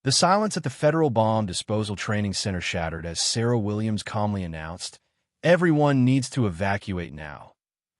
The silence at the Federal Bomb Disposal Training Center shattered as Sarah Williams calmly announced, "Everyone needs to evacuate now.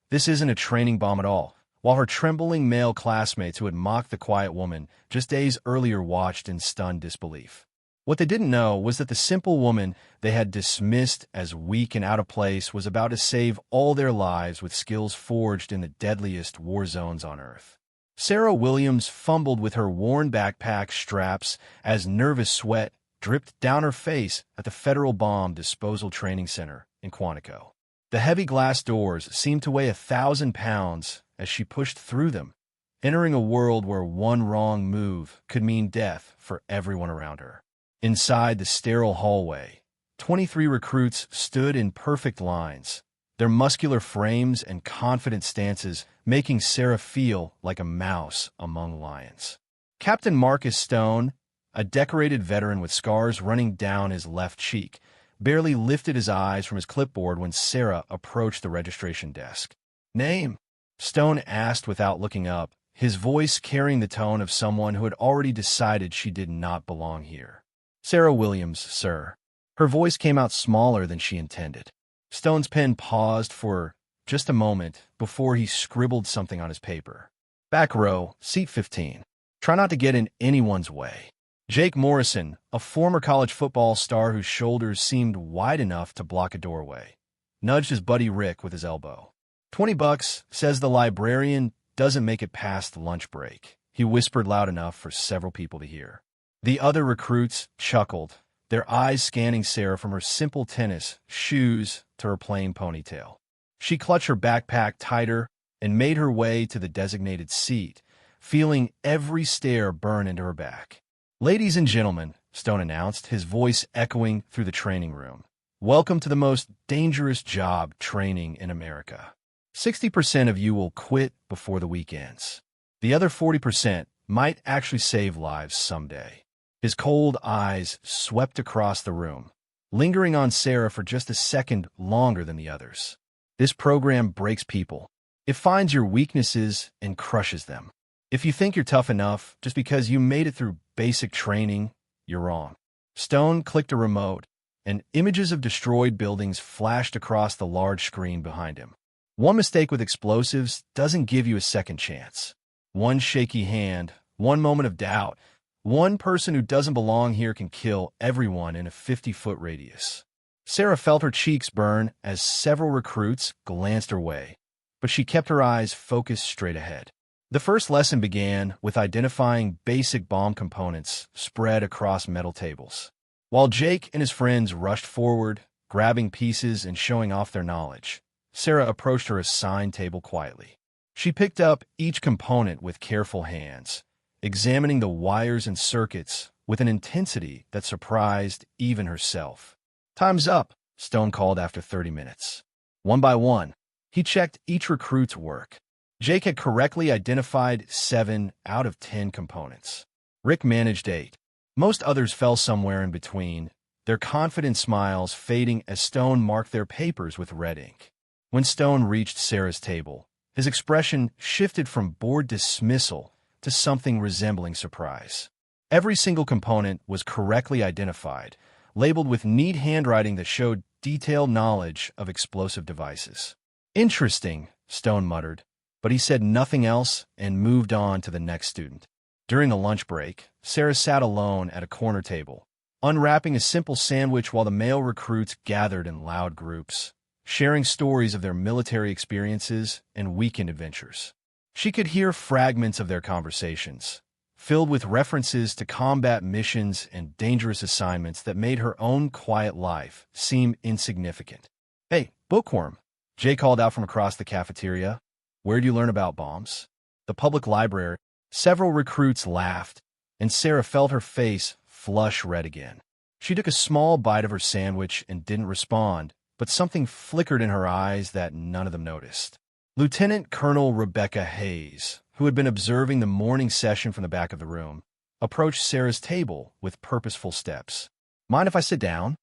This isn't a training bomb at all," while her trembling male classmates who had mocked the quiet woman just days earlier watched in stunned disbelief. What they didn't know was that the simple woman they had dismissed as weak and out of place was about to save all their lives with skills forged in the deadliest war zones on Earth. Sarah Williams fumbled with her worn backpack straps as nervous sweat dripped down her face at the Federal Bomb Disposal Training Center in Quantico. The heavy glass doors seemed to weigh 1,000 pounds as she pushed through them, entering a world where one wrong move could mean death for everyone around her. Inside the sterile hallway, 23 recruits stood in perfect lines, their muscular frames and confident stances making Sarah feel like a mouse among lions. Captain Marcus Stone, a decorated veteran with scars running down his left cheek, barely lifted his eyes from his clipboard when Sarah approached the registration desk. "Name?" Stone asked without looking up, his voice carrying the tone of someone who had already decided she did not belong here. "Sarah Williams, sir." Her voice came out smaller than she intended. Stone's pen paused for just a moment before he scribbled something on his paper. "Back row, seat 15. Try not to get in anyone's way." Jake Morrison, a former college football star whose shoulders seemed wide enough to block a doorway, nudged his buddy Rick with his elbow. $20, says the librarian, doesn't make it past lunch break," he whispered loud enough for several people to hear. The other recruits chuckled, their eyes scanning Sarah from her simple tennis shoes to her plain ponytail. She clutched her backpack tighter and made her way to the designated seat, feeling every stare burn into her back. "Ladies and gentlemen," Stone announced, his voice echoing through the training room, "welcome to the most dangerous job training in America. 60% of you will quit before the week ends. The other 40% might actually save lives someday." His cold eyes swept across the room, lingering on Sarah for just a second longer than the others. "This program breaks people. It finds your weaknesses and crushes them. If you think you're tough enough just because you made it through basic training, you're wrong." Stone clicked a remote, and images of destroyed buildings flashed across the large screen behind him. One mistake with explosives doesn't give you a second chance. One shaky hand, one moment of doubt, one person who doesn't belong here can kill everyone in a 50-foot radius. Sarah felt her cheeks burn as several recruits glanced her way, but she kept her eyes focused straight ahead. The first lesson began with identifying basic bomb components spread across metal tables. While Jake and his friends rushed forward, grabbing pieces and showing off their knowledge, Sarah approached her assigned table quietly. She picked up each component with careful hands, examining the wires and circuits with an intensity that surprised even herself. "Time's up," Stone called after 30 minutes. One by one, he checked each recruit's work. Jake had correctly identified 7 out of 10 components. Rick managed 8. Most others fell somewhere in between, their confident smiles fading as Stone marked their papers with red ink. When Stone reached Sarah's table, his expression shifted from bored dismissal to something resembling surprise. Every single component was correctly identified, labeled with neat handwriting that showed detailed knowledge of explosive devices. "Interesting," Stone muttered, but he said nothing else and moved on to the next student. During the lunch break, Sarah sat alone at a corner table, unwrapping a simple sandwich while the male recruits gathered in loud groups, sharing stories of their military experiences and weekend adventures. She could hear fragments of their conversations, filled with references to combat missions and dangerous assignments that made her own quiet life seem insignificant. "Hey, bookworm," Jay called out from across the cafeteria. "Where'd you learn about bombs?" "The public library." Several recruits laughed, and Sarah felt her face flush red again. She took a small bite of her sandwich and didn't respond, but something flickered in her eyes that none of them noticed. Lieutenant Colonel Rebecca Hayes, who had been observing the morning session from the back of the room, approached Sarah's table with purposeful steps. "Mind if I sit down?"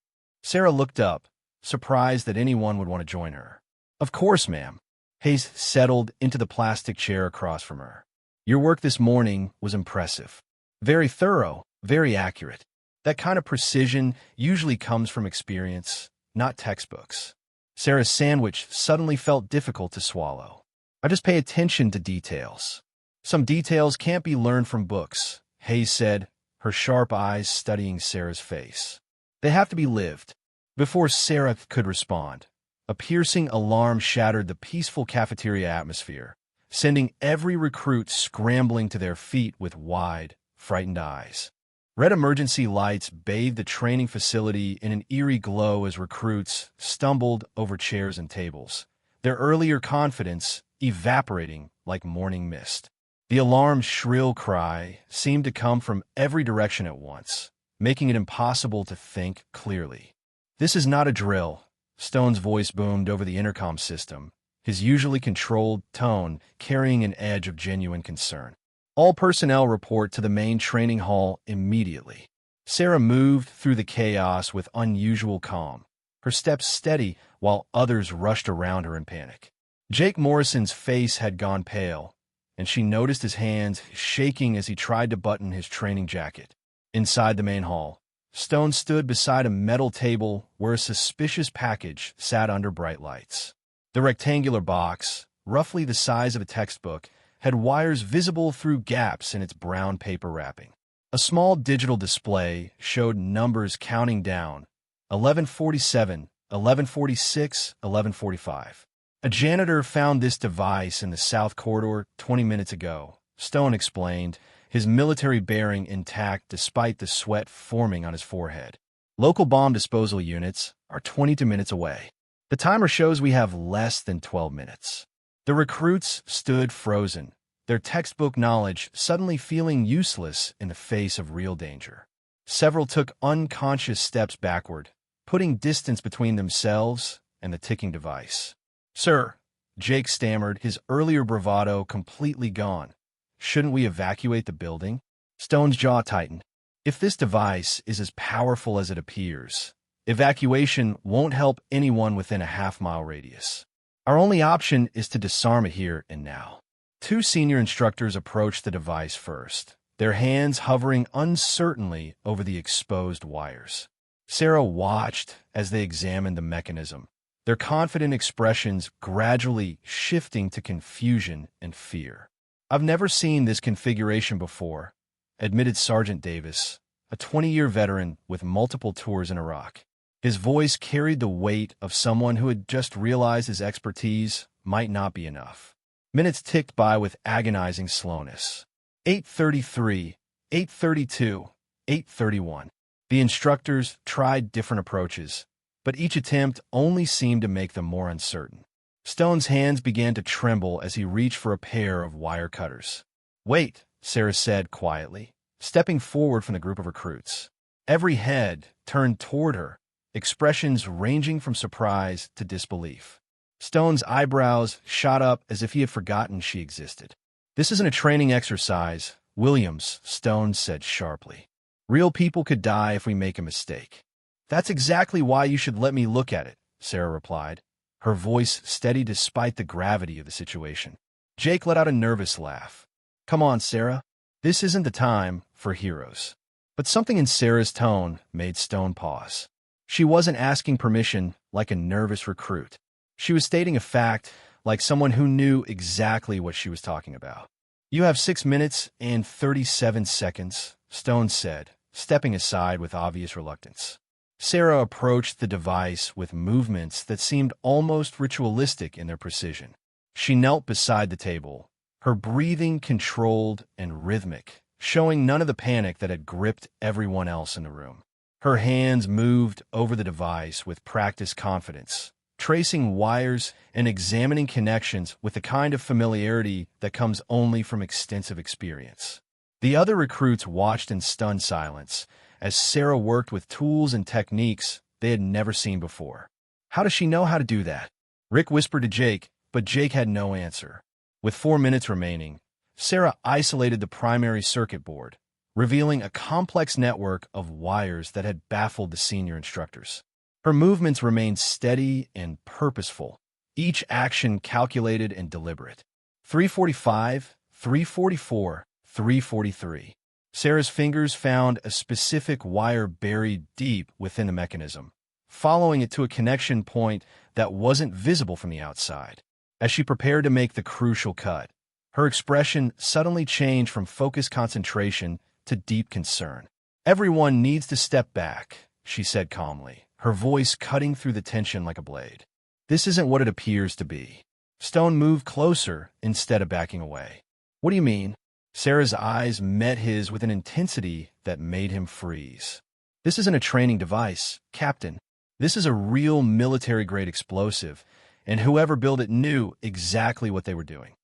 Sarah looked up, surprised that anyone would want to join her. "Of course, ma'am." Hayes settled into the plastic chair across from her. "Your work this morning was impressive. Very thorough," Very accurate. That kind of precision usually comes from experience, not textbooks. Sarah's sandwich suddenly felt difficult to swallow. I just pay attention to details. Some details can't be learned from books, Hayes said, her sharp eyes studying Sarah's face. They have to be lived. Before Sarah could respond, a piercing alarm shattered the peaceful cafeteria atmosphere, sending every recruit scrambling to their feet with wide, frightened eyes. Red emergency lights bathed the training facility in an eerie glow as recruits stumbled over chairs and tables, their earlier confidence evaporating like morning mist. The alarm's shrill cry seemed to come from every direction at once, making it impossible to think clearly. "This is not a drill," Stone's voice boomed over the intercom system, his usually controlled tone carrying an edge of genuine concern. "All personnel report to the main training hall immediately." Sarah moved through the chaos with unusual calm, her steps steady while others rushed around her in panic. Jake Morrison's face had gone pale, and she noticed his hands shaking as he tried to button his training jacket. Inside the main hall, Stone stood beside a metal table where a suspicious package sat under bright lights. The rectangular box, roughly the size of a textbook, had wires visible through gaps in its brown paper wrapping. A small digital display showed numbers counting down: 11:47, 11:46, 11:45. "A janitor found this device in the South Corridor 20 minutes ago," Stone explained, his military bearing intact despite the sweat forming on his forehead. "Local bomb disposal units are 22 minutes away. The timer shows we have less than 12 minutes. The recruits stood frozen, their textbook knowledge suddenly feeling useless in the face of real danger. Several took unconscious steps backward, putting distance between themselves and the ticking device. "Sir," Jake stammered, his earlier bravado completely gone. "Shouldn't we evacuate the building?" Stone's jaw tightened. "If this device is as powerful as it appears, evacuation won't help anyone within a half-mile radius. Our only option is to disarm it here and now." Two senior instructors approached the device first, their hands hovering uncertainly over the exposed wires. Sarah watched as they examined the mechanism, their confident expressions gradually shifting to confusion and fear. "I've never seen this configuration before," admitted Sergeant Davis, a 20-year veteran with multiple tours in Iraq. His voice carried the weight of someone who had just realized his expertise might not be enough. Minutes ticked by with agonizing slowness. 8:33, 8:32, 8:31. The instructors tried different approaches, but each attempt only seemed to make them more uncertain. Stone's hands began to tremble as he reached for a pair of wire cutters. "Wait," Sarah said quietly, stepping forward from the group of recruits. Every head turned toward her, expressions ranging from surprise to disbelief. Stone's eyebrows shot up as if he had forgotten she existed. "This isn't a training exercise, Williams," Stone said sharply. "Real people could die if we make a mistake." "That's exactly why you should let me look at it," Sarah replied, her voice steady despite the gravity of the situation. Jake let out a nervous laugh. "Come on, Sarah. This isn't the time for heroes." But something in Sarah's tone made Stone pause. She wasn't asking permission like a nervous recruit. She was stating a fact like someone who knew exactly what she was talking about. "You have 6 minutes and 37 seconds, Stone said, stepping aside with obvious reluctance. Sarah approached the device with movements that seemed almost ritualistic in their precision. She knelt beside the table, her breathing controlled and rhythmic, showing none of the panic that had gripped everyone else in the room. Her hands moved over the device with practiced confidence, tracing wires and examining connections with the kind of familiarity that comes only from extensive experience. The other recruits watched in stunned silence as Sarah worked with tools and techniques they had never seen before. "How does she know how to do that?" Rick whispered to Jake, but Jake had no answer. With 4 minutes remaining, Sarah isolated the primary circuit board, revealing a complex network of wires that had baffled the senior instructors. Her movements remained steady and purposeful, each action calculated and deliberate. 3:45, 3:44, 3:43. Sarah's fingers found a specific wire buried deep within the mechanism, following it to a connection point that wasn't visible from the outside. As she prepared to make the crucial cut, her expression suddenly changed from focused concentration to deep concern. "Everyone needs to step back," she said calmly, her voice cutting through the tension like a blade. "This isn't what it appears to be." Stone moved closer instead of backing away. "What do you mean?" Sarah's eyes met his with an intensity that made him freeze. "This isn't a training device, Captain. This is a real military-grade explosive, and whoever built it knew exactly what they were doing."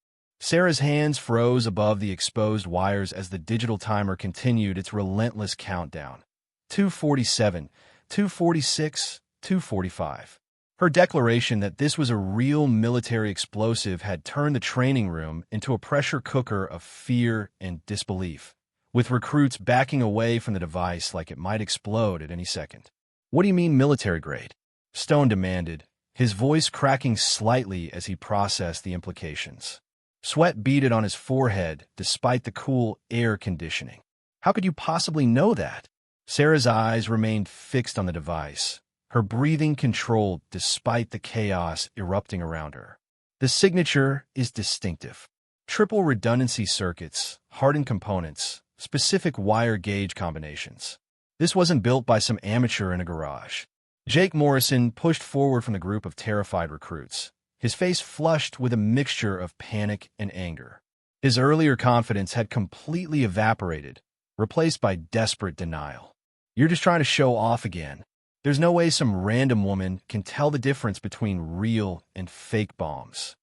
Sarah's hands froze above the exposed wires as the digital timer continued its relentless countdown. 247, 246, 245. Her declaration that this was a real military explosive had turned the training room into a pressure cooker of fear and disbelief, with recruits backing away from the device like it might explode at any second. "What do you mean military grade?" Stone demanded, his voice cracking slightly as he processed the implications. Sweat beaded on his forehead despite the cool air conditioning. "How could you possibly know that?" Sarah's eyes remained fixed on the device, her breathing controlled despite the chaos erupting around her. "The signature is distinctive. Triple redundancy circuits, hardened components, specific wire gauge combinations. This wasn't built by some amateur in a garage." Jake Morrison pushed forward from the group of terrified recruits, his face flushed with a mixture of panic and anger. His earlier confidence had completely evaporated, replaced by desperate denial. "You're just trying to show off again. There's no way some random woman can tell the difference between real and fake bombs."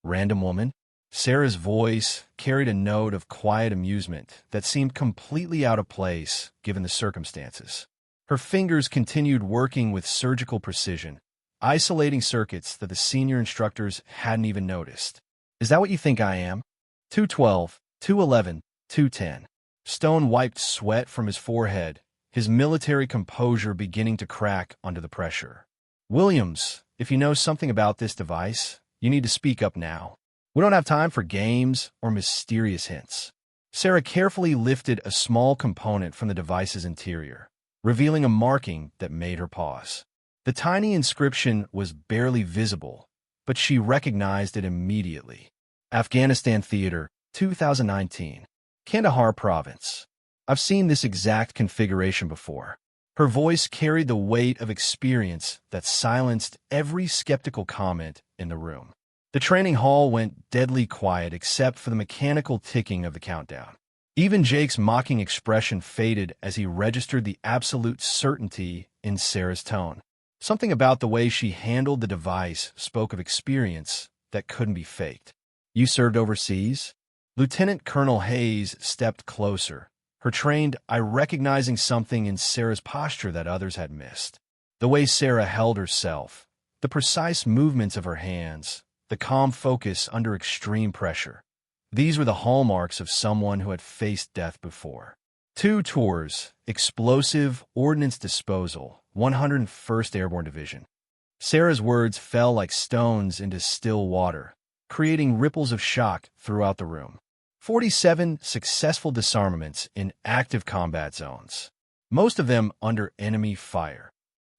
"Random woman?" Sarah's voice carried a note of quiet amusement that seemed completely out of place given the circumstances. Her fingers continued working with surgical precision, isolating circuits that the senior instructors hadn't even noticed. "Is that what you think I am?" 212, 211, 210. Stone wiped sweat from his forehead, his military composure beginning to crack under the pressure. "Williams, if you know something about this device, you need to speak up now. We don't have time for games or mysterious hints." Sarah carefully lifted a small component from the device's interior, revealing a marking that made her pause. The tiny inscription was barely visible, but she recognized it immediately. "Afghanistan Theater, 2019. Kandahar Province. I've seen this exact configuration before." Her voice carried the weight of experience that silenced every skeptical comment in the room. The training hall went deadly quiet except for the mechanical ticking of the countdown. Even Jake's mocking expression faded as he registered the absolute certainty in Sarah's tone. Something about the way she handled the device spoke of experience that couldn't be faked. "You served overseas?" Lieutenant Colonel Hayes stepped closer, her trained eye recognizing something in Sarah's posture that others had missed. The way Sarah held herself, the precise movements of her hands, the calm focus under extreme pressure. These were the hallmarks of someone who had faced death before. 2 tours, Explosive Ordnance Disposal, 101st Airborne Division. Sarah's words fell like stones into still water, creating ripples of shock throughout the room. 47 successful disarmaments in active combat zones, most of them under enemy fire.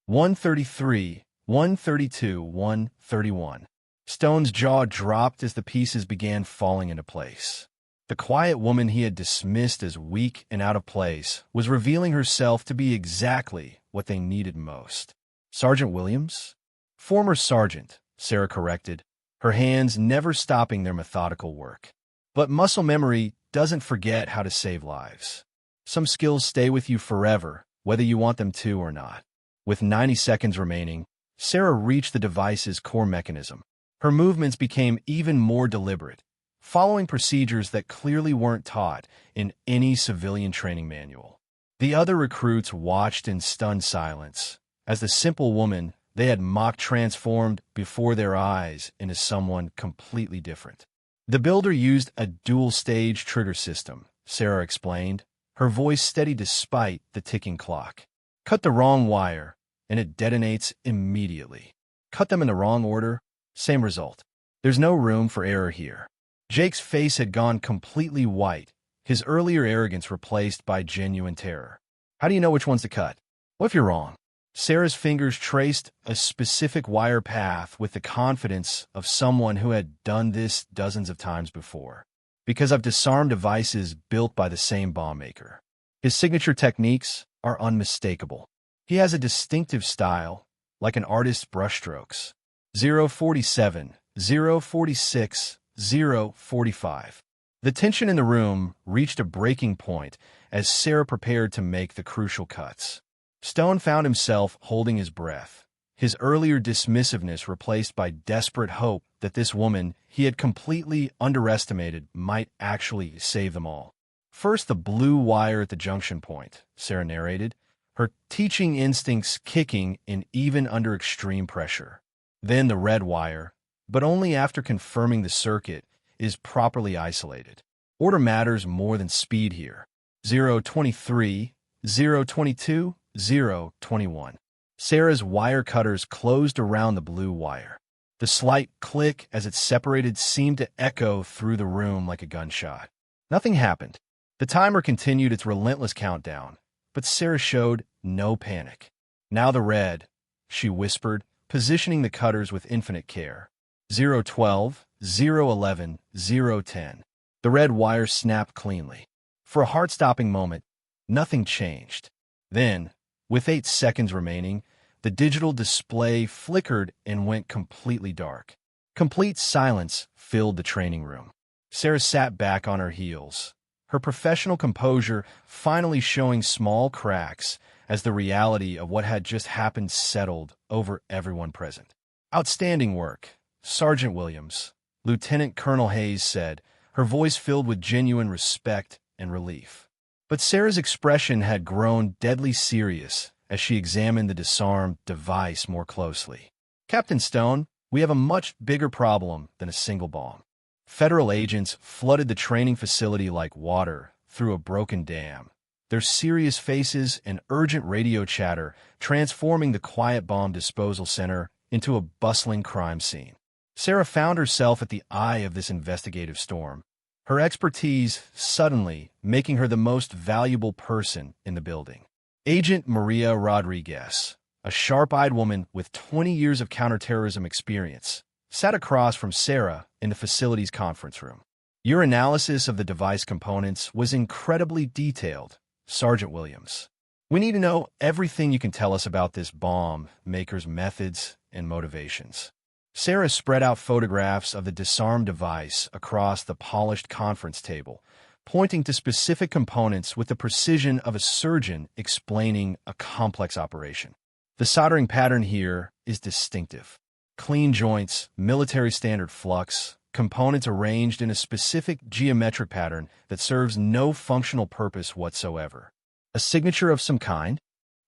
133, 132, 131. Stone's jaw dropped as the pieces began falling into place. The quiet woman he had dismissed as weak and out of place was revealing herself to be exactly what they needed most. "Sergeant Williams?" "Former sergeant," Sarah corrected, her hands never stopping their methodical work. But muscle memory doesn't forget how to save lives. Some skills stay with you forever, whether you want them to or not. With 90 seconds remaining, Sarah reached the device's core mechanism. Her movements became even more deliberate, following procedures that clearly weren't taught in any civilian training manual. The other recruits watched in stunned silence, as the simple woman they had mocked transformed before their eyes into someone completely different. "The builder used a dual-stage trigger system," Sarah explained, her voice steady despite the ticking clock. "Cut the wrong wire, and it detonates immediately. Cut them in the wrong order, same result. There's no room for error here." Jake's face had gone completely white, his earlier arrogance replaced by genuine terror. How do you know which one's to cut? What if you're wrong? Sarah's fingers traced a specific wire path with the confidence of someone who had done this dozens of times before. Because I've disarmed devices built by the same bomb maker. His signature techniques are unmistakable. He has a distinctive style, like an artist's brushstrokes. 047, 046, 045. The tension in the room reached a breaking point as Sarah prepared to make the crucial cuts. Stone found himself holding his breath, his earlier dismissiveness replaced by desperate hope that this woman he had completely underestimated might actually save them all. First, the blue wire at the junction point, Sarah narrated, her teaching instincts kicking in even under extreme pressure. Then the red wire, but only after confirming the circuit is properly isolated. Order matters more than speed here. 023, 022, 021. Sarah's wire cutters closed around the blue wire. The slight click as it separated seemed to echo through the room like a gunshot. Nothing happened. The timer continued its relentless countdown, but Sarah showed no panic. Now the red, she whispered, positioning the cutters with infinite care. 012, 011, 010. The red wire snapped cleanly. For a heart-stopping moment, nothing changed. Then, with 8 seconds remaining, the digital display flickered and went completely dark. Complete silence filled the training room. Sarah sat back on her heels, her professional composure finally showing small cracks as the reality of what had just happened settled over everyone present. Outstanding work, Sergeant Williams, Lieutenant Colonel Hayes said, her voice filled with genuine respect and relief. But Sarah's expression had grown deadly serious as she examined the disarmed device more closely. Captain Stone, we have a much bigger problem than a single bomb. Federal agents flooded the training facility like water through a broken dam, their serious faces and urgent radio chatter transforming the quiet bomb disposal center into a bustling crime scene. Sarah found herself at the eye of this investigative storm, her expertise suddenly making her the most valuable person in the building. Agent Maria Rodriguez, a sharp-eyed woman with 20 years of counterterrorism experience, sat across from Sarah in the facility's conference room. Your analysis of the device components was incredibly detailed, Sergeant Williams. We need to know everything you can tell us about this bomb maker's methods and motivations. Sarah spread out photographs of the disarmed device across the polished conference table, pointing to specific components with the precision of a surgeon explaining a complex operation. The soldering pattern here is distinctive. Clean joints, military standard flux, components arranged in a specific geometric pattern that serves no functional purpose whatsoever. A signature of some kind?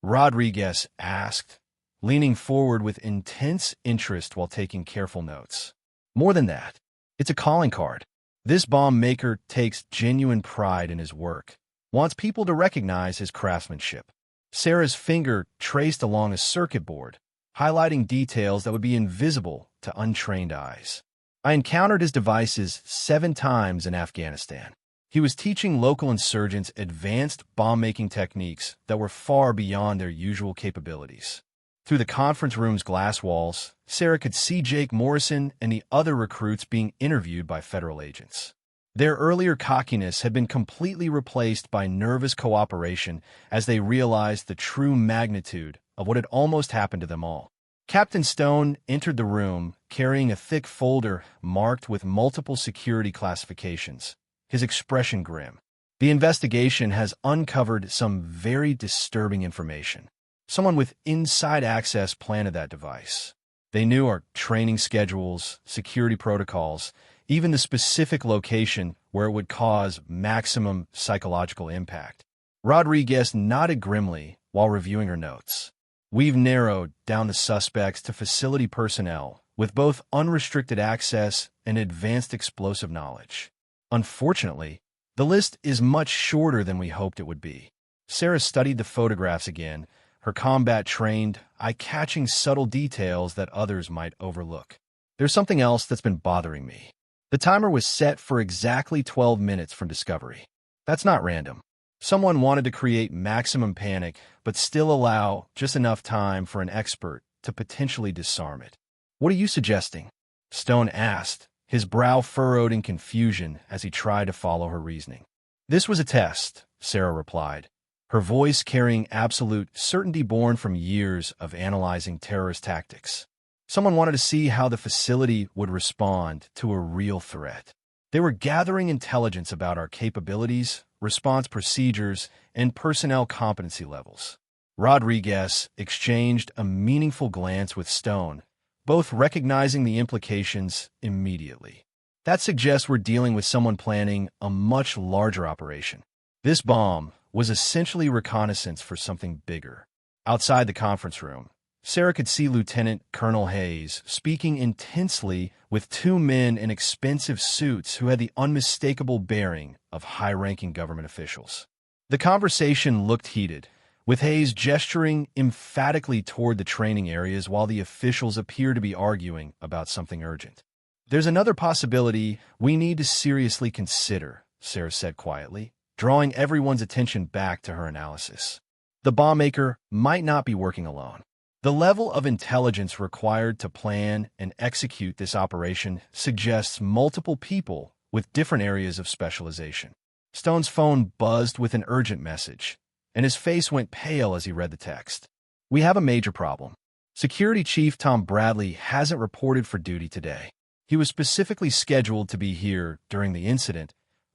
Rodriguez asked, leaning forward with intense interest while taking careful notes. More than that, it's a calling card. This bomb maker takes genuine pride in his work, wants people to recognize his craftsmanship. Sarah's finger traced along a circuit board, highlighting details that would be invisible to untrained eyes. I encountered his devices 7 times in Afghanistan. He was teaching local insurgents advanced bomb-making techniques that were far beyond their usual capabilities. Through the conference room's glass walls, Sarah could see Jake Morrison and the other recruits being interviewed by federal agents. Their earlier cockiness had been completely replaced by nervous cooperation as they realized the true magnitude of what had almost happened to them all. Captain Stone entered the room carrying a thick folder marked with multiple security classifications, his expression grim. The investigation has uncovered some very disturbing information. Someone with inside access planted that device. They knew our training schedules, security protocols, even the specific location where it would cause maximum psychological impact. Rodriguez nodded grimly while reviewing her notes. We've narrowed down the suspects to facility personnel with both unrestricted access and advanced explosive knowledge. Unfortunately, the list is much shorter than we hoped it would be. Sarah studied the photographs again, her combat-trained, eye-catching subtle details that others might overlook. There's something else that's been bothering me. The timer was set for exactly 12 minutes from discovery. That's not random. Someone wanted to create maximum panic, but still allow just enough time for an expert to potentially disarm it. What are you suggesting? Stone asked, his brow furrowed in confusion as he tried to follow her reasoning. This was a test, Sarah replied, her voice carrying absolute certainty born from years of analyzing terrorist tactics. Someone wanted to see how the facility would respond to a real threat. They were gathering intelligence about our capabilities, response procedures, and personnel competency levels. Rodriguez exchanged a meaningful glance with Stone, both recognizing the implications immediately. That suggests we're dealing with someone planning a much larger operation. This bomb was essentially reconnaissance for something bigger. Outside the conference room, Sarah could see Lieutenant Colonel Hayes speaking intensely with two men in expensive suits who had the unmistakable bearing of high-ranking government officials. The conversation looked heated, with Hayes gesturing emphatically toward the training areas while the officials appeared to be arguing about something urgent. There's another possibility we need to seriously consider, Sarah said quietly, drawing everyone's attention back to her analysis. The bombmaker might not be working alone. The level of intelligence required to plan and execute this operation suggests multiple people with different areas of specialization. Stone's phone buzzed with an urgent message, and his face went pale as he read the text. We have a major problem. Security Chief Tom Bradley hasn't reported for duty today. He was specifically scheduled to be here during the incident,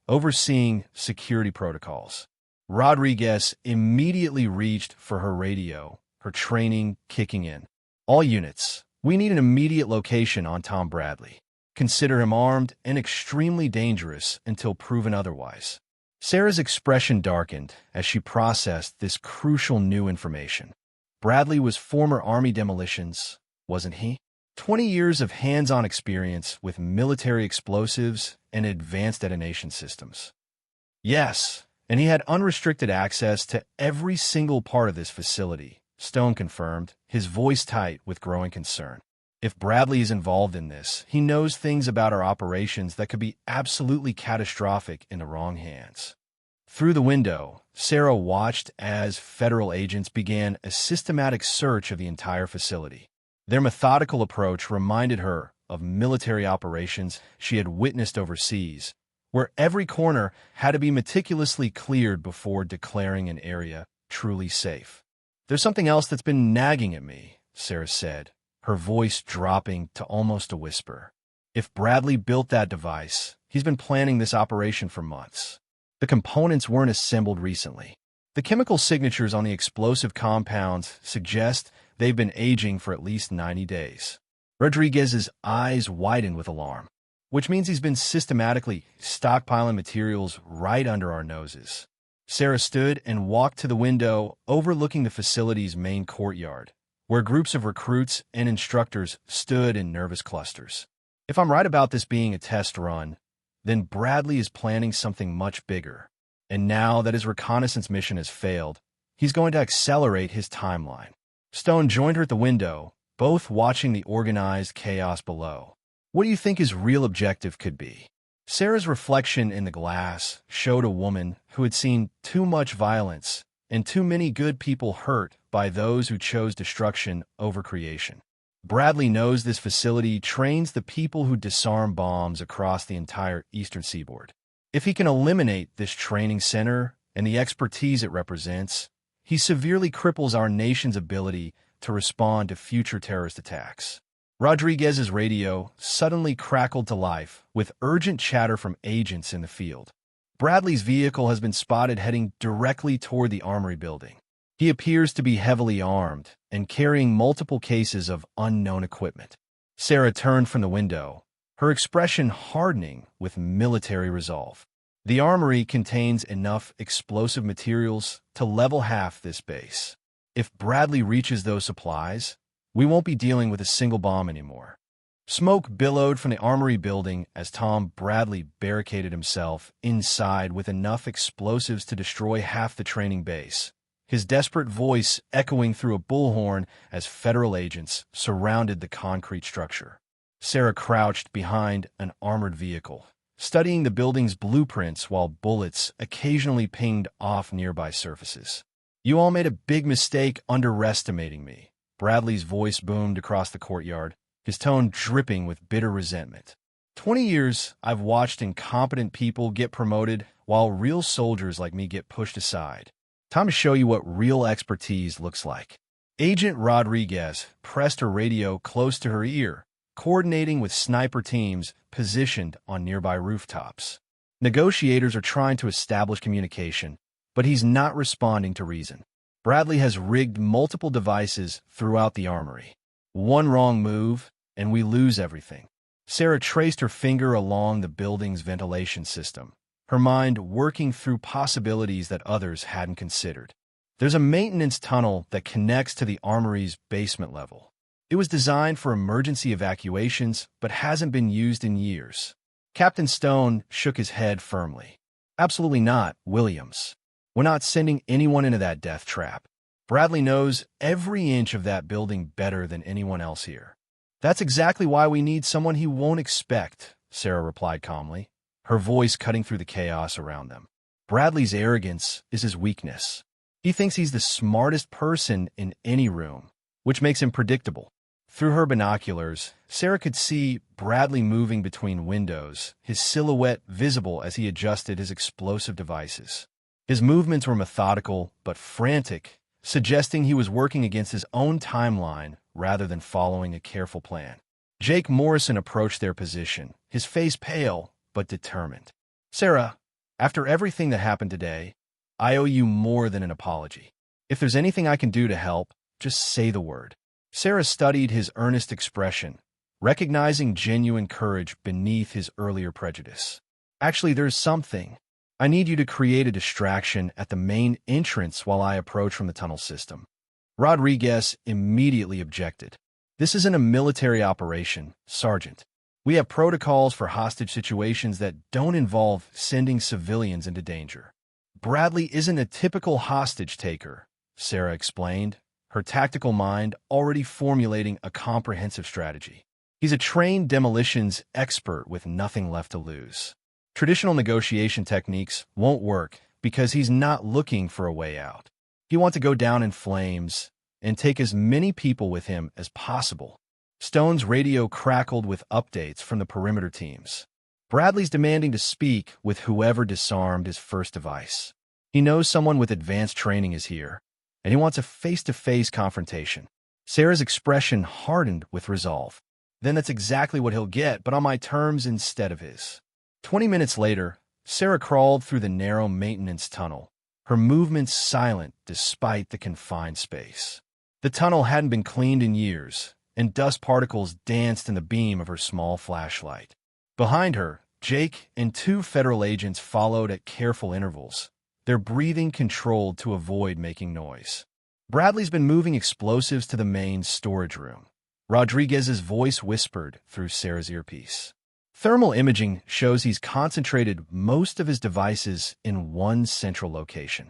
overseeing security protocols. Rodriguez immediately reached for her radio, her training kicking in. All units, we need an immediate location on Tom Bradley. Consider him armed and extremely dangerous until proven otherwise. Sarah's expression darkened as she processed this crucial new information. Bradley was former Army demolitions, wasn't he? 20 years of hands-on experience with military explosives and advanced detonation systems. Yes, and he had unrestricted access to every single part of this facility, Stone confirmed, his voice tight with growing concern. If Bradley is involved in this, he knows things about our operations that could be absolutely catastrophic in the wrong hands. Through the window, Sarah watched as federal agents began a systematic search of the entire facility. Their methodical approach reminded her of military operations she had witnessed overseas, where every corner had to be meticulously cleared before declaring an area truly safe. There's something else that's been nagging at me, Sarah said, her voice dropping to almost a whisper. If Bradley built that device, he's been planning this operation for months. The components weren't assembled recently. The chemical signatures on the explosive compounds suggest they've been aging for at least 90 days. Rodriguez's eyes widened with alarm, which means he's been systematically stockpiling materials right under our noses. Sarah stood and walked to the window overlooking the facility's main courtyard, where groups of recruits and instructors stood in nervous clusters. If I'm right about this being a test run, then Bradley is planning something much bigger. And now that his reconnaissance mission has failed, he's going to accelerate his timeline. Stone joined her at the window, both watching the organized chaos below. What do you think his real objective could be? Sarah's reflection in the glass showed a woman who had seen too much violence and too many good people hurt by those who chose destruction over creation. Bradley knows this facility trains the people who disarm bombs across the entire eastern seaboard. If he can eliminate this training center and the expertise it represents, he severely cripples our nation's ability to respond to future terrorist attacks. Rodriguez's radio suddenly crackled to life with urgent chatter from agents in the field. Bradley's vehicle has been spotted heading directly toward the armory building. He appears to be heavily armed and carrying multiple cases of unknown equipment. Sarah turned from the window, her expression hardening with military resolve. The armory contains enough explosive materials to level half this base. If Bradley reaches those supplies, we won't be dealing with a single bomb anymore. Smoke billowed from the armory building as Tom Bradley barricaded himself inside with enough explosives to destroy half the training base, his desperate voice echoing through a bullhorn as federal agents surrounded the concrete structure. Sarah crouched behind an armored vehicle, studying the building's blueprints while bullets occasionally pinged off nearby surfaces. "You all made a big mistake underestimating me," Bradley's voice boomed across the courtyard, his tone dripping with bitter resentment. 20 years I've watched incompetent people get promoted while real soldiers like me get pushed aside. Time to show you what real expertise looks like. Agent Rodriguez pressed her radio close to her ear, coordinating with sniper teams positioned on nearby rooftops. Negotiators are trying to establish communication, but he's not responding to reason. Bradley has rigged multiple devices throughout the armory. One wrong move, and we lose everything. Sarah traced her finger along the building's ventilation system, her mind working through possibilities that others hadn't considered. There's a maintenance tunnel that connects to the armory's basement level. It was designed for emergency evacuations, but hasn't been used in years. Captain Stone shook his head firmly. "Absolutely not, Williams. We're not sending anyone into that death trap. Bradley knows every inch of that building better than anyone else here." "That's exactly why we need someone he won't expect," Sarah replied calmly, her voice cutting through the chaos around them. "Bradley's arrogance is his weakness. He thinks he's the smartest person in any room, which makes him predictable." Through her binoculars, Sarah could see Bradley moving between windows, his silhouette visible as he adjusted his explosive devices. His movements were methodical but frantic, suggesting he was working against his own timeline rather than following a careful plan. Jake Morrison approached their position, his face pale but determined. "Sarah, after everything that happened today, I owe you more than an apology. If there's anything I can do to help, just say the word." Sarah studied his earnest expression, recognizing genuine courage beneath his earlier prejudice. "Actually, there's something. I need you to create a distraction at the main entrance while I approach from the tunnel system." Rodriguez immediately objected. "This isn't a military operation, Sergeant. We have protocols for hostage situations that don't involve sending civilians into danger." "Bradley isn't a typical hostage taker," Sarah explained, her tactical mind already formulating a comprehensive strategy. "He's a trained demolitions expert with nothing left to lose. Traditional negotiation techniques won't work because he's not looking for a way out. He wants to go down in flames and take as many people with him as possible." Stone's radio crackled with updates from the perimeter teams. "Bradley's demanding to speak with whoever disarmed his first device. He knows someone with advanced training is here, and he wants a face-to-face confrontation." Sarah's expression hardened with resolve. "Then that's exactly what he'll get, but on my terms instead of his." 20 minutes later, Sarah crawled through the narrow maintenance tunnel, her movements silent despite the confined space. The tunnel hadn't been cleaned in years, and dust particles danced in the beam of her small flashlight. Behind her, Jake and two federal agents followed at careful intervals, their breathing controlled to avoid making noise. "Bradley's been moving explosives to the main storage room," Rodriguez's voice whispered through Sarah's earpiece. "Thermal imaging shows he's concentrated most of his devices in one central location."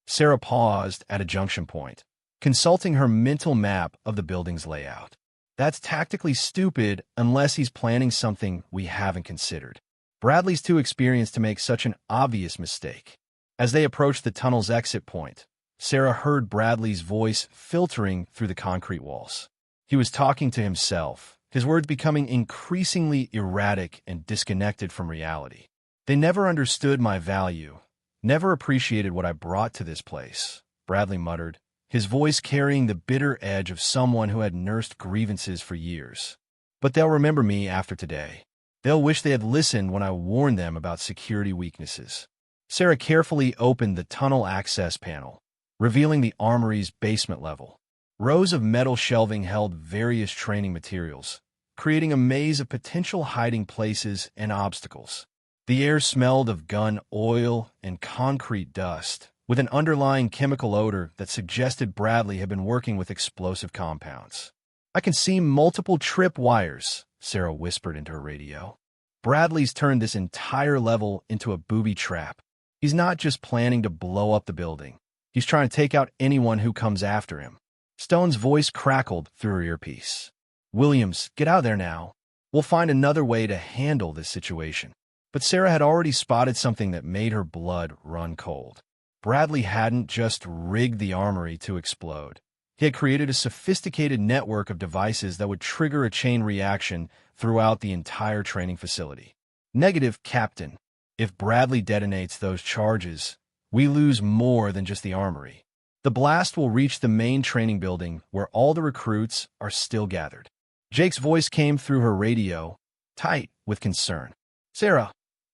Sarah paused at a junction point, consulting her mental map of the building's layout. "That's tactically stupid unless he's planning something we haven't considered. Bradley's too experienced to make such an obvious mistake." As they approached the tunnel's exit point, Sarah heard Bradley's voice filtering through the concrete walls. He was talking to himself, his words becoming increasingly erratic and disconnected from reality. "They never understood my value, never appreciated what I brought to this place," Bradley muttered, his voice carrying the bitter edge of someone who had nursed grievances for years. "But they'll remember me after today. They'll wish they had listened when I warned them about security weaknesses." Sarah carefully opened the tunnel access panel, revealing the armory's basement level. Rows of metal shelving held various training materials, creating a maze of potential hiding places and obstacles. The air smelled of gun oil and concrete dust, with an underlying chemical odor that suggested Bradley had been working with explosive compounds. "I can see multiple trip wires," Sarah whispered into her radio. "Bradley's turned this entire level into a booby trap. He's not just planning to blow up the building. He's trying to take out anyone who comes after him." Stone's voice crackled through her earpiece. "Williams, get out of there now. We'll find another way to handle this situation." But Sarah had already spotted something that made her blood run cold. Bradley hadn't just rigged the armory to explode. He had created a sophisticated network of devices that would trigger a chain reaction throughout the entire training facility. Negative, Captain. If Bradley detonates those charges, we lose more than just the armory. The blast will reach the main training building where all the recruits are still gathered. Jake's voice came through her radio, tight with concern. Sarah,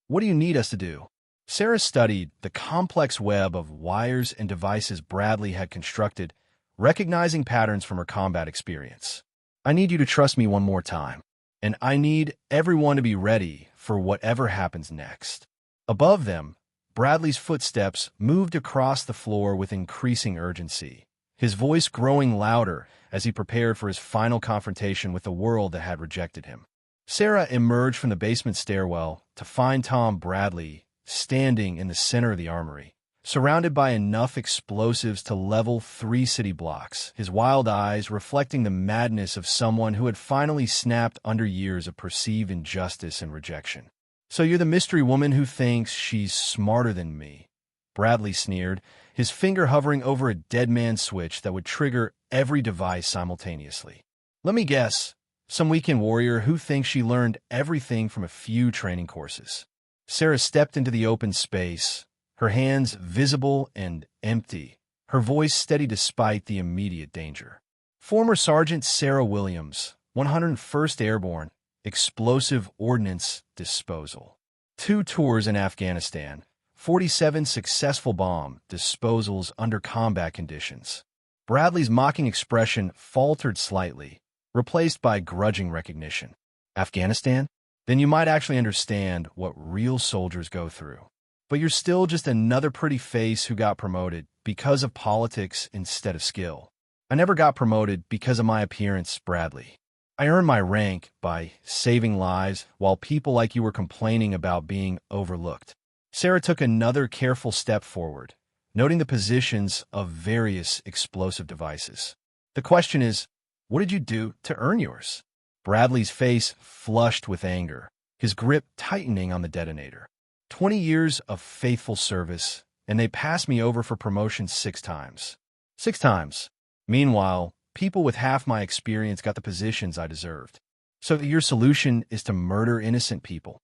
what do you need us to do? Sarah studied the complex web of wires and devices Bradley had constructed, recognizing patterns from her combat experience. I need you to trust me one more time, and I need everyone to be ready for whatever happens next. Above them, Bradley's footsteps moved across the floor with increasing urgency, his voice growing louder as he prepared for his final confrontation with the world that had rejected him. Sarah emerged from the basement stairwell to find Tom Bradley standing in the center of the armory, surrounded by enough explosives to level 3 city blocks, his wild eyes reflecting the madness of someone who had finally snapped under years of perceived injustice and rejection. So you're the mystery woman who thinks she's smarter than me, Bradley sneered, his finger hovering over a dead man's switch that would trigger every device simultaneously. Let me guess, some weekend warrior who thinks she learned everything from a few training courses. Sarah stepped into the open space, her hands visible and empty, her voice steady despite the immediate danger. Former Sergeant Sarah Williams, 101st Airborne, Explosive Ordnance Disposal. 2 tours in Afghanistan, 47 successful bomb disposals under combat conditions. Bradley's mocking expression faltered slightly, replaced by grudging recognition. Afghanistan? Then you might actually understand what real soldiers go through. But you're still just another pretty face who got promoted because of politics instead of skill. I never got promoted because of my appearance, Bradley. I earned my rank by saving lives while people like you were complaining about being overlooked. Sarah took another careful step forward, noting the positions of various explosive devices. The question is, what did you do to earn yours? Bradley's face flushed with anger, his grip tightening on the detonator. 20 years of faithful service, and they passed me over for promotion 6 times. 6 times. Meanwhile, people with half my experience got the positions I deserved. So your solution is to murder innocent people.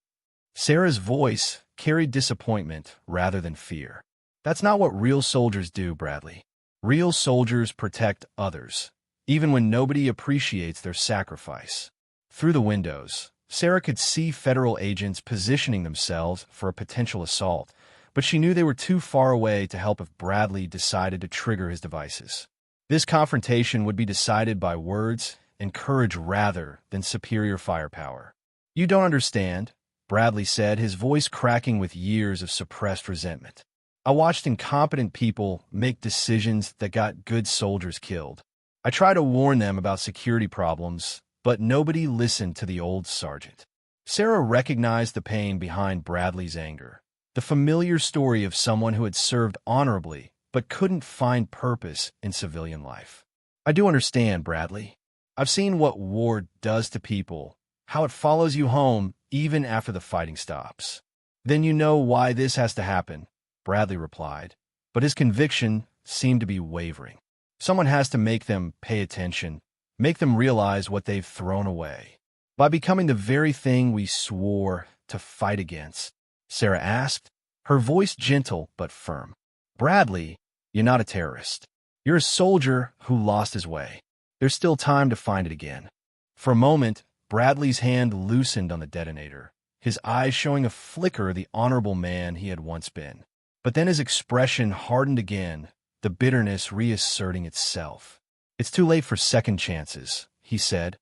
Sarah's voice carried disappointment rather than fear. That's not what real soldiers do, Bradley. Real soldiers protect others, even when nobody appreciates their sacrifice. Through the windows, Sarah could see federal agents positioning themselves for a potential assault, but she knew they were too far away to help if Bradley decided to trigger his devices. This confrontation would be decided by words and courage rather than superior firepower. You don't understand, Bradley said, his voice cracking with years of suppressed resentment. I watched incompetent people make decisions that got good soldiers killed. I tried to warn them about security problems, but nobody listened to the old sergeant. Sarah recognized the pain behind Bradley's anger, the familiar story of someone who had served honorably but couldn't find purpose in civilian life. I do understand, Bradley. I've seen what war does to people, how it follows you home even after the fighting stops. Then you know why this has to happen, Bradley replied, but his conviction seemed to be wavering. Someone has to make them pay attention, make them realize what they've thrown away. By becoming the very thing we swore to fight against, Sarah asked, her voice gentle but firm. Bradley, you're not a terrorist. You're a soldier who lost his way. There's still time to find it again. For a moment, Bradley's hand loosened on the detonator, his eyes showing a flicker of the honorable man he had once been. But then his expression hardened again, the bitterness reasserting itself. It's too late for second chances, he said,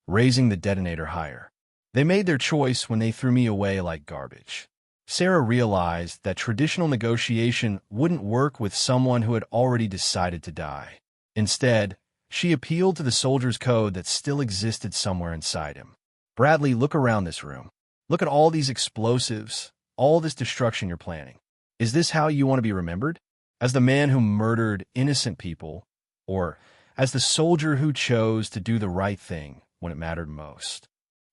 raising the detonator higher. They made their choice when they threw me away like garbage. Sarah realized that traditional negotiation wouldn't work with someone who had already decided to die. Instead, she appealed to the soldier's code that still existed somewhere inside him. Bradley, look around this room. Look at all these explosives, all this destruction you're planning. Is this how you want to be remembered? As the man who murdered innocent people, or as the soldier who chose to do the right thing when it mattered most?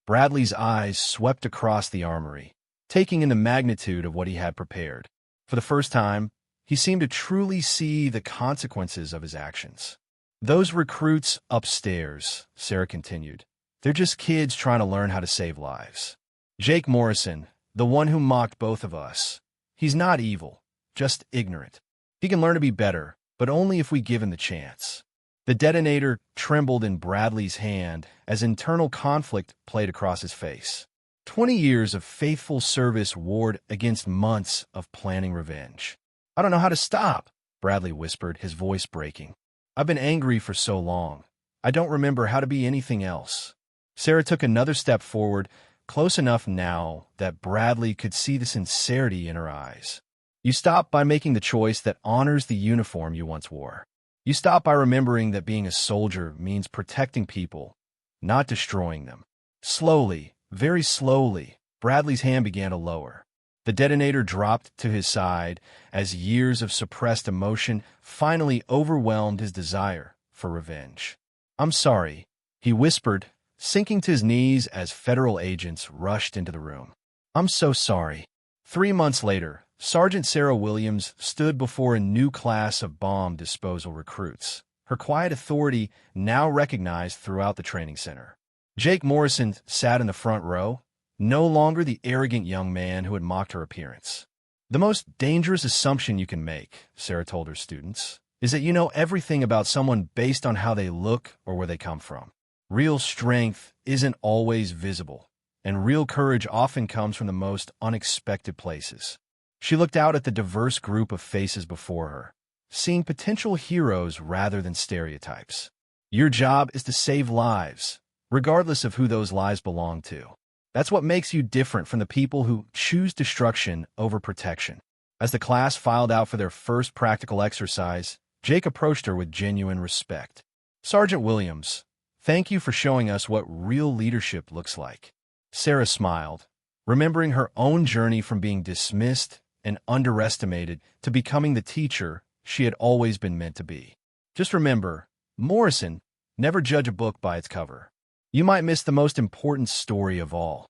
Bradley's eyes swept across the armory, taking in the magnitude of what he had prepared. For the first time, he seemed to truly see the consequences of his actions. "Those recruits upstairs," Sarah continued, "they're just kids trying to learn how to save lives. Jake Morrison, the one who mocked both of us, he's not evil, just ignorant. He can learn to be better, but only if we give him the chance." The detonator trembled in Bradley's hand as internal conflict played across his face. 20 years of faithful service warred against months of planning revenge. "I don't know how to stop," Bradley whispered, his voice breaking. "I've been angry for so long. I don't remember how to be anything else." Sarah took another step forward, close enough now that Bradley could see the sincerity in her eyes. "You stop by making the choice that honors the uniform you once wore. You stop by remembering that being a soldier means protecting people, not destroying them." Slowly, very slowly, Bradley's hand began to lower. The detonator dropped to his side as years of suppressed emotion finally overwhelmed his desire for revenge. "I'm sorry," he whispered, sinking to his knees as federal agents rushed into the room. "I'm so sorry." 3 months later, Sergeant Sarah Williams stood before a new class of bomb disposal recruits, her quiet authority now recognized throughout the training center. Jake Morrison sat in the front row, no longer the arrogant young man who had mocked her appearance. "The most dangerous assumption you can make," Sarah told her students, "is that you know everything about someone based on how they look or where they come from. Real strength isn't always visible, and real courage often comes from the most unexpected places." She looked out at the diverse group of faces before her, seeing potential heroes rather than stereotypes. "Your job is to save lives, regardless of who those lives belong to. That's what makes you different from the people who choose destruction over protection." As the class filed out for their first practical exercise, Jake approached her with genuine respect. "Sergeant Williams, thank you for showing us what real leadership looks like." Sarah smiled, remembering her own journey from being dismissed and underestimated to becoming the teacher she had always been meant to be. "Just remember, Morrison, never judge a book by its cover. You might miss the most important story of all."